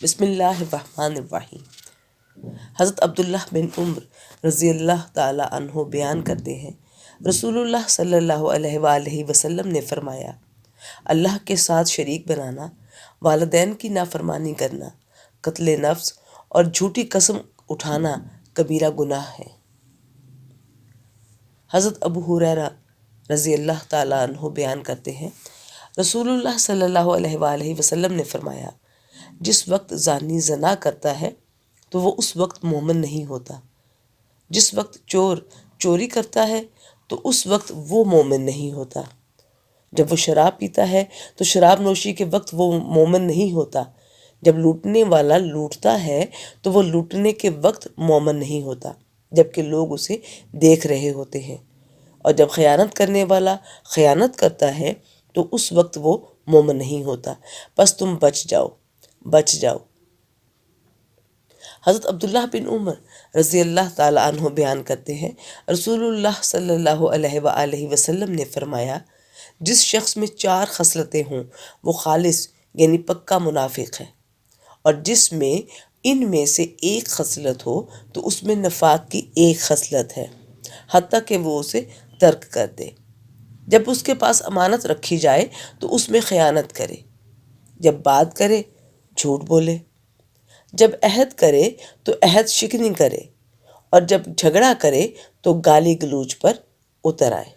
بسم اللہ الرحمن الرحیم۔ حضرت عبداللہ بن عمر رضی اللہ تعالی عنہ بیان کرتے ہیں، رسول اللہ صلی اللہ علیہ وآلہ وسلم نے فرمایا، اللہ کے ساتھ شریک بنانا، والدین کی نافرمانی کرنا، قتل نفس اور جھوٹی قسم اٹھانا کبیرہ گناہ ہے۔ حضرت ابو ہریرہ رضی اللہ تعالیٰ عنہ بیان کرتے ہیں، رسول اللہ صلی اللہ علیہ وآلہ وسلم نے فرمایا، جس وقت زانی زنا کرتا ہے تو وہ اس وقت مومن نہیں ہوتا، جس وقت چور چوری کرتا ہے تو اس وقت وہ مومن نہیں ہوتا، جب وہ شراب پیتا ہے تو شراب نوشی کے وقت وہ مومن نہیں ہوتا، جب لوٹنے والا لوٹتا ہے تو وہ لوٹنے کے وقت مومن نہیں ہوتا جبکہ لوگ اسے دیکھ رہے ہوتے ہیں، اور جب خیانت کرنے والا خیانت کرتا ہے تو اس وقت وہ مومن نہیں ہوتا۔ پس تم بچ جاؤ۔ حضرت عبداللہ بن عمر رضی اللہ تعالی عنہ بیان کرتے ہیں، رسول اللہ صلی اللہ علیہ وآلہ وسلم نے فرمایا، جس شخص میں 4 خصلتیں ہوں وہ خالص یعنی پکا منافق ہے، اور جس میں ان میں سے ایک خصلت ہو تو اس میں نفاق کی ایک خصلت ہے، حتیٰ کہ وہ اسے ترک کر دے۔ جب اس کے پاس امانت رکھی جائے تو اس میں خیانت کرے، جب بات کرے جھوٹ بولے، جب عہد کرے تو عہد شکنی کرے، اور جب جھگڑا کرے تو گالی گلوچ پر اتر آئے۔